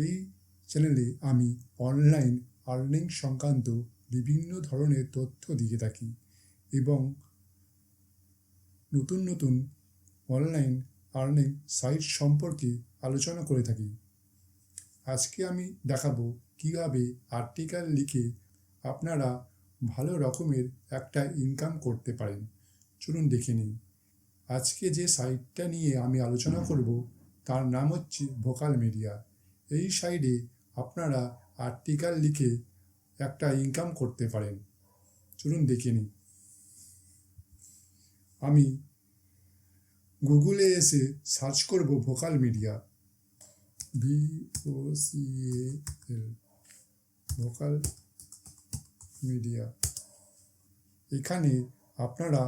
এই চ্যানেলে আমি অনলাইন আর্নিং সংক্রান্ত বিভিন্ন ধরনের তথ্য দিয়ে থাকি এবং নতুন নতুন অনলাইন আর্নিং সাইট সম্পর্কে আলোচনা করে থাকি। আজকে আমি দেখাবো কিভাবে আর্টিকেল লিখে আপনারা ভালো রকমের একটা ইনকাম করতে পারেন। চলুন দেখে নিই। আজকে যে সাইটটা নিয়ে আমি আলোচনা করব তার নাম হচ্ছে ভোকাল মিডিয়া। এই সাইটে আপনারা আর্টিকেল লিখে একটা ইনকাম করতে পারেন। চলুন দেখে নিই। আমি গুগলে এসে সার্চ করব vocal media, VOCAL, vocal media. এখানে আপনারা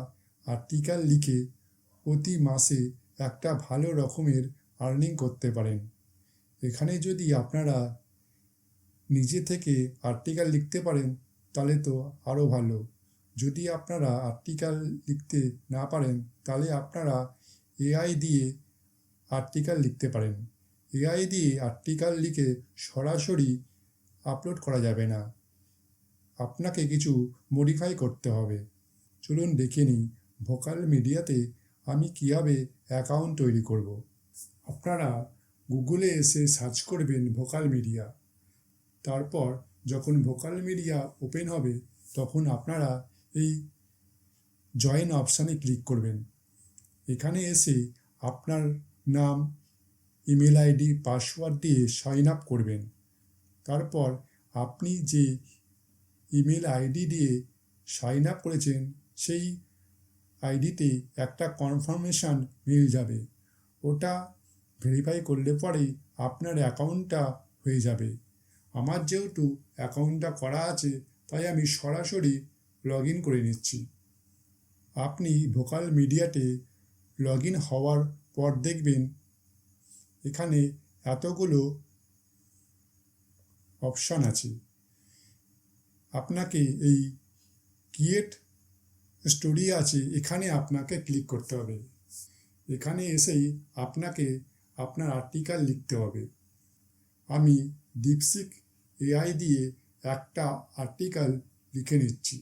আর্টিকেল লিখে প্রতি মাসে একটা ভালো রকমের আর্নিং করতে পারেন। এখানে যদি আপনারা নিজে থেকে আর্টিকেল লিখতে পারেন তাহলে তো আরও ভালো। যদি আপনারা আর্টিকেল লিখতে না পারেন তাহলে আপনারা AI দিয়ে আর্টিকেল লিখতে পারেন। AI দিয়ে আর্টিকেল লিখে সরাসরি আপলোড করা যাবে না, আপনাকে কিছু মডিফাই করতে হবে। চলুন দেখে নিই ভোকাল মিডিয়াতে আমি কীভাবে অ্যাকাউন্ট তৈরি করব। আপনারা গুগলে এসে সার্চ করবেন ভোকাল মিডিয়া। তারপর যখন ভোকাল মিডিয়া ওপেন হবে তখন আপনারা এই জয়েন অপশানে ক্লিক করবেন। এখানে এসে আপনার নাম, ইমেল আইডি, পাসওয়ার্ড দিয়ে সাইন আপ করবেন। তারপর আপনি যে ইমেল আইডি দিয়ে সাইন আপ করেছেন সেই আইডিতে একটা কনফার্মেশন মেল যাবে। ওটা ভেরিফাই করলে পরেই আপনার অ্যাকাউন্টটা হয়ে যাবে। আমার যেহেতু অ্যাকাউন্টটা করা আছে তাই আমি সরাসরি লগ ইন করে নিচ্ছি। আপনি ভোকাল মিডিয়াতে লগ ইন হওয়ার পর দেখবেন এখানে এতগুলো অপশান আছে। আপনাকে এই ক্রিয়েট স্টোরি আছে, এখানে আপনাকে ক্লিক করতে হবে। এখানে এসেই আপনাকে আপনার আর্টিকেল লিখতে হবে। আমি ডিপসিক AI দিয়ে একটা আর্টিকেল লিখে নিচ্ছি।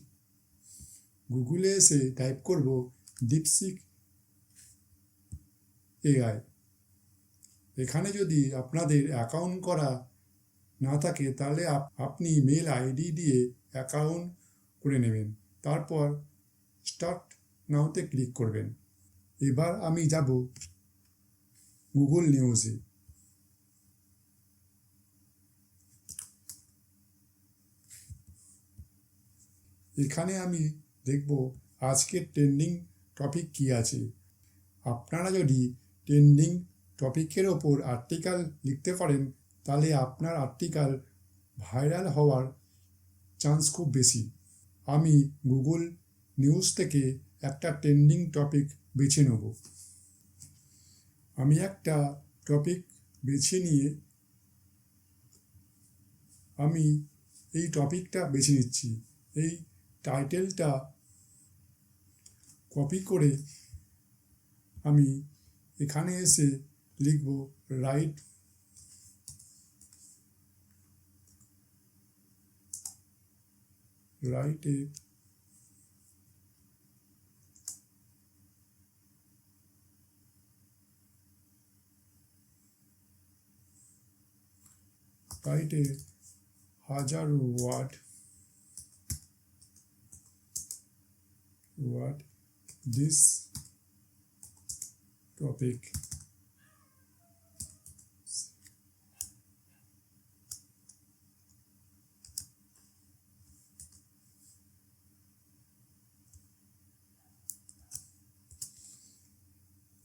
গুগলে এসে টাইপ করব ডিপসিক AI। এখানে যদি আপনাদের অ্যাকাউন্ট করা না থাকে তাহলে আপনি মেল আইডি দিয়ে অ্যাকাউন্ট করে নেবেন। তারপর স্টার্ট নাওতে ক্লিক করবেন। এবার আমি যাব গুগল নিউজে। এখানে আমি দেখব আজকের ট্রেন্ডিং টপিক কী আছে। আপনারা যদি ট্রেন্ডিং টপিকের ওপর আর্টিকেল লিখতে পারেন তাহলে আপনার আর্টিকেল ভাইরাল হওয়ার চান্স খুব বেশি। আমি গুগল নিউজ থেকে একটা ট্রেন্ডিং টপিক বেছে নেব। আমি একটা টপিক বেছে নিয়ে আমি এই টপিকটা বেছে নিচ্ছি। এই টাইটেলটা কপি করে আমি এখানে এসে লিখব right a 1000 word this topic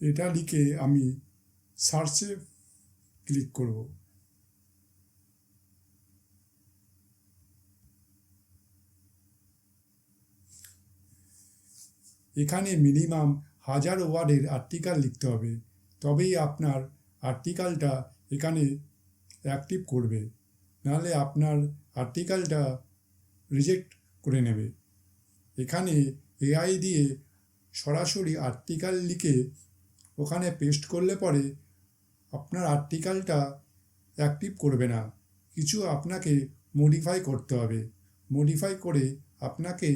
এটা লিখে আমি সার্চে ক্লিক করব। এখানে মিনিমাম 1000 ওয়ার্ডের আর্টিকেল লিখতে হবে, তবেই আপনার আর্টিকেলটা এখানে অ্যাক্টিভ করবে, নাহলে আপনার আর্টিকেলটা রিজেক্ট করে নেবে। এখানে AI দিয়ে সরাসরি আর্টিকেল লিখে ওখানে পেস্ট করলে পরে আপনার আর্টিকেলটা অ্যাক্টিভ করবে না, কিছু আপনাকে মডিফাই করতে হবে। মডিফাই করে আপনাকে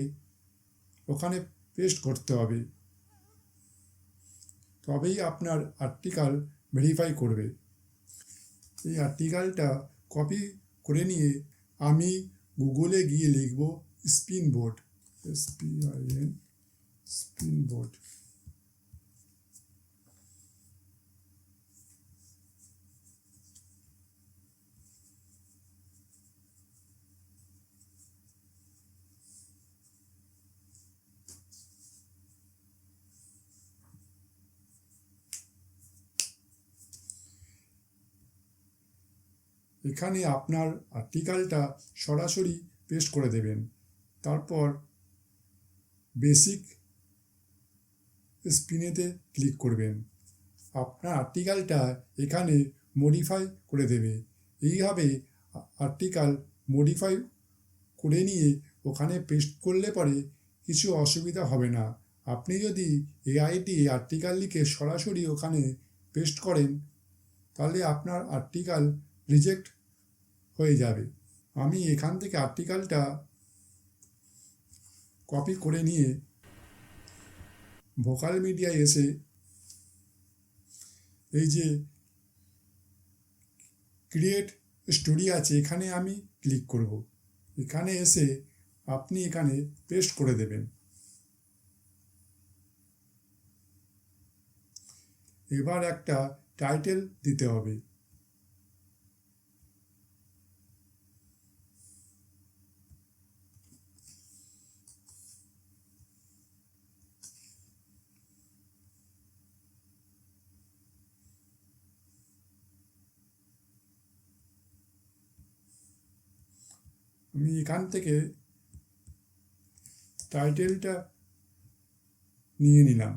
ওখানে পেস্ট করতে হবে, তবেই আপনার আর্টিকেল ভেরিফাই করবে। এই আর্টিকেলটা কপি করে নিয়ে আমি গুগলে গিয়ে লিখব spin board, SPIN, spin board. এখানে আপনার আর্টিকেলটা সরাসরি পেস্ট করে দেবেন। তারপর বেসিক স্পিনেতে ক্লিক করবেন। আপনার আর্টিকেলটা এখানে মডিফাই করে দেবে। এইভাবে আর্টিকেল মডিফাই করে নিয়ে ওখানে পেস্ট করলে পরে কিছু অসুবিধা হবে না। আপনি যদি এআইটি আর্টিকেল লিখে সরাসরি ওখানে পেস্ট করেন তাহলে আপনার আর্টিকেল রিজেক্ট হয়ে যাবে। আমি এখান থেকে আর্টিকেলটা কপি করে নিয়ে ভোকাল মিডিয়ায় এসে এই যে ক্রিয়েট স্টোরি আছে এখানে আমি ক্লিক করব। এখানে এসে আপনি এখানে পেস্ট করে দেবেন। এবার একটা টাইটেল দিতে হবে। আমি এখান থেকে টাইটেলটা নিয়ে নিলাম,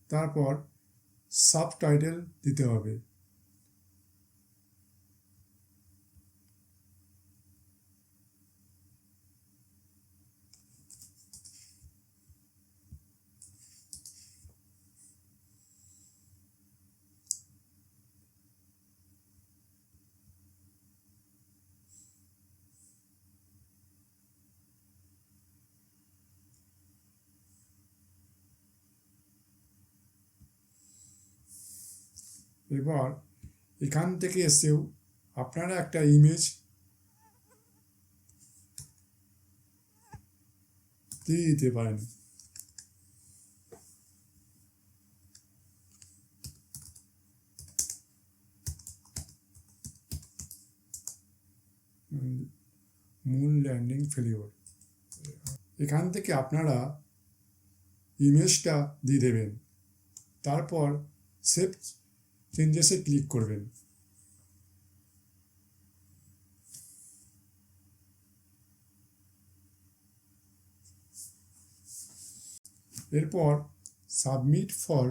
তারপর সাবটাইটেল দিতে হবে। এবার এখান থেকে এসেও আপনারা একটা ইমেজ দিয়ে দিতে পারেন। মুন ল্যান্ডিং ফেলিওর, এখান থেকে আপনারা ইমেজটা দিয়ে দেবেন। তারপর সেভ চেঞ্জেসে ক্লিক করবেন। এরপর সাবমিট ফর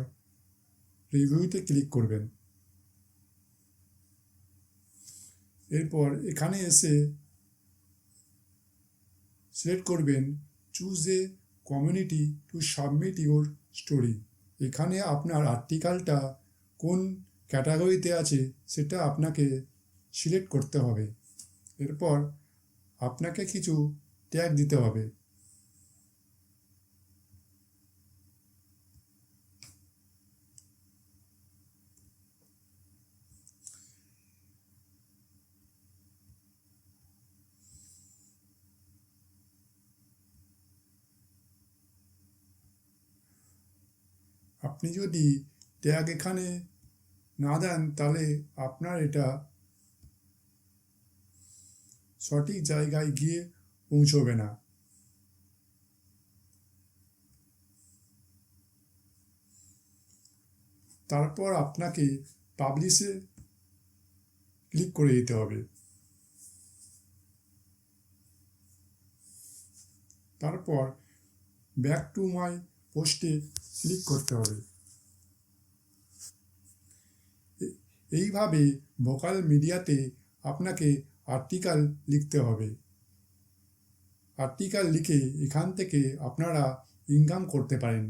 রিভিউতে ক্লিক করবেন। এরপর এখানে এসে সিলেক্ট করবেন choose a community to submit your story. এখানে আপনার আর্টিকেলটা কোন ক্যাটাগরিতে আছে সেটা আপনাকে সিলেক্ট করতে হবে। এরপর আপনাকে কিছু ট্যাগ দিতে হবে। আপনি যদি ট্যাগ এখানে না দেন তাহলে আপনার এটা সঠিক জায়গায় গিয়ে পৌঁছবে না। তারপর আপনাকে পাবলিশে ক্লিক করে দিতে হবে। তারপর ব্যাক টু মাই পোস্টে ক্লিক করতে হবে। এইভাবে ভোকাল মিডিয়াতে আপনাকে আর্টিকেল লিখতে হবে। আর্টিকেল লিখে এখান থেকে আপনারা ইনকাম করতে পারেন।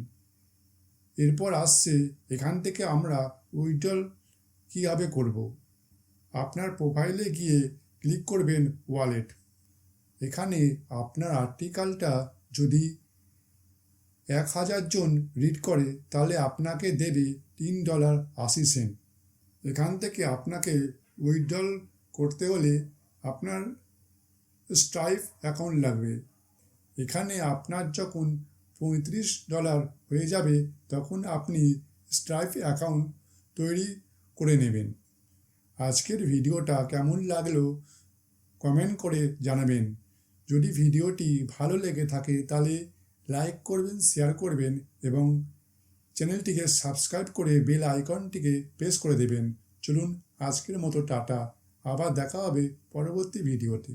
এরপর আসছে এখান থেকে আমরা উইথড্রল কীভাবে করব। আপনার প্রোফাইলে গিয়ে ক্লিক করবেন ওয়ালেট। এখানে আপনার আর্টিকেলটা যদি 1000 জন রিড করে তাহলে আপনাকে দেবে $3.80। এখান থেকে আপনাকে উইথড্রল করতে হলে আপনার স্ট্রাইপ অ্যাকাউন্ট লাগবে। এখানে আপনার যখন $35 হয়ে যাবে তখন আপনি স্ট্রাইপ অ্যাকাউন্ট তৈরি করে নেবেন। আজকের ভিডিওটা কেমন লাগলো কমেন্ট করে জানাবেন। যদি ভিডিওটি ভালো লেগে থাকে তাহলে লাইক করবেন, শেয়ার করবেন এবং চ্যানেলটিকে সাবস্ক্রাইব করে বেল আইকনটিকে প্রেস করে দেবেন। চলুন আজকের মতো টাটা, আবার দেখা হবে পরবর্তী ভিডিওতে।